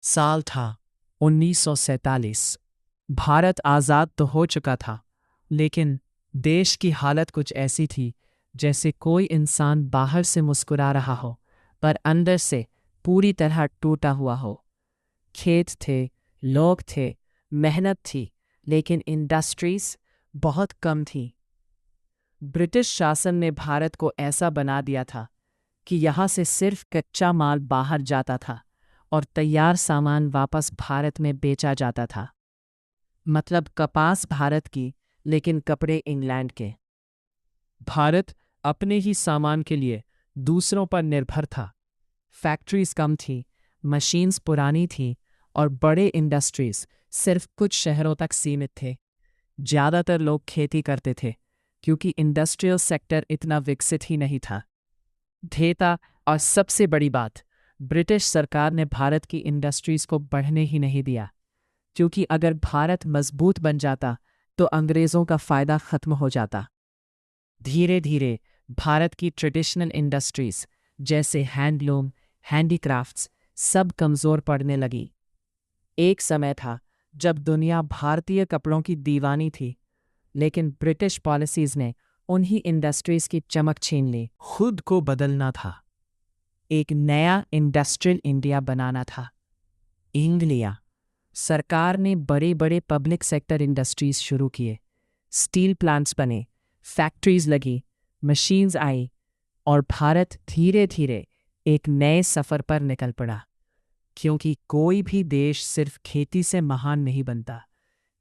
साल था 1947। भारत आज़ाद तो हो चुका था, लेकिन देश की हालत कुछ ऐसी थी जैसे कोई इंसान बाहर से मुस्कुरा रहा हो पर अंदर से पूरी तरह टूटा हुआ हो। खेत थे, लोग थे, मेहनत थी, लेकिन इंडस्ट्रीज बहुत कम थी। ब्रिटिश शासन ने भारत को ऐसा बना दिया था कि यहाँ से सिर्फ कच्चा माल बाहर जाता था और तैयार सामान वापस भारत में बेचा जाता था। मतलब कपास भारत की, लेकिन कपड़े इंग्लैंड के। भारत अपने ही सामान के लिए दूसरों पर निर्भर था। फैक्ट्रीज कम थी, मशीन्स पुरानी थी और बड़े इंडस्ट्रीज सिर्फ कुछ शहरों तक सीमित थे। ज़्यादातर लोग खेती करते थे क्योंकि इंडस्ट्रियल सेक्टर इतना विकसित ही नहीं था। धेता और सबसे बड़ी बात, ब्रिटिश सरकार ने भारत की इंडस्ट्रीज को बढ़ने ही नहीं दिया, क्योंकि अगर भारत मजबूत बन जाता तो अंग्रेज़ों का फ़ायदा ख़त्म हो जाता। धीरे धीरे भारत की ट्रेडिशनल इंडस्ट्रीज जैसे हैंडलूम, हैंडीक्राफ्ट्स सब कमज़ोर पड़ने लगी। एक समय था जब दुनिया भारतीय कपड़ों की दीवानी थी, लेकिन ब्रिटिश पॉलिसीज़ ने उन्हीं इंडस्ट्रीज की चमक छीन ली। खुद को बदलना था, एक नया इंडस्ट्रियल इंडिया बनाना था। इंडिया सरकार ने बड़े बड़े पब्लिक सेक्टर इंडस्ट्रीज शुरू किए। स्टील प्लांट्स बने, फैक्ट्रीज लगी, मशीन्स आई और भारत धीरे धीरे एक नए सफ़र पर निकल पड़ा। क्योंकि कोई भी देश सिर्फ खेती से महान नहीं बनता,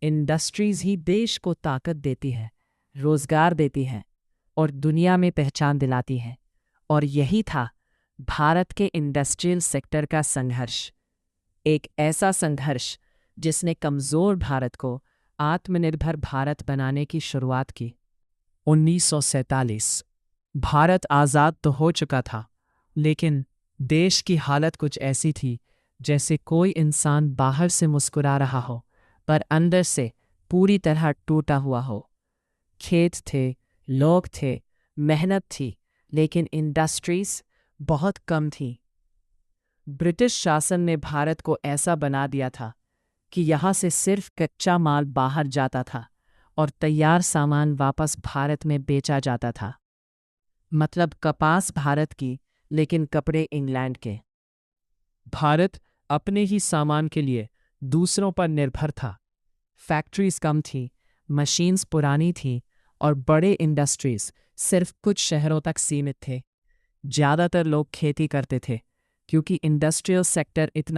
इंडस्ट्रीज ही देश को ताकत देती है, रोजगार देती है और दुनिया में पहचान दिलाती है। और यही था भारत के इंडस्ट्रियल सेक्टर का संघर्ष। एक ऐसा संघर्ष जिसने कमज़ोर भारत को आत्मनिर्भर भारत बनाने की शुरुआत की। 1947 भारत आज़ाद तो हो चुका था, लेकिन देश की हालत कुछ ऐसी थी जैसे कोई इंसान बाहर से मुस्कुरा रहा हो पर अंदर से पूरी तरह टूटा हुआ हो। खेत थे, लोग थे, मेहनत थी, लेकिन इंडस्ट्रीज बहुत कम थी। ब्रिटिश शासन ने भारत को ऐसा बना दिया था कि यहाँ से सिर्फ कच्चा माल बाहर जाता था और तैयार सामान वापस भारत में बेचा जाता था। मतलब कपास भारत की, लेकिन कपड़े इंग्लैंड के। भारत अपने ही सामान के लिए दूसरों पर निर्भर था। फैक्ट्रीज कम थी, मशीन्स पुरानी थी और बड़े इंडस्ट्रीज सिर्फ कुछ शहरों तक सीमित थे। ज़्यादातर लोग खेती करते थे क्योंकि इंडस्ट्रियल सेक्टर इतना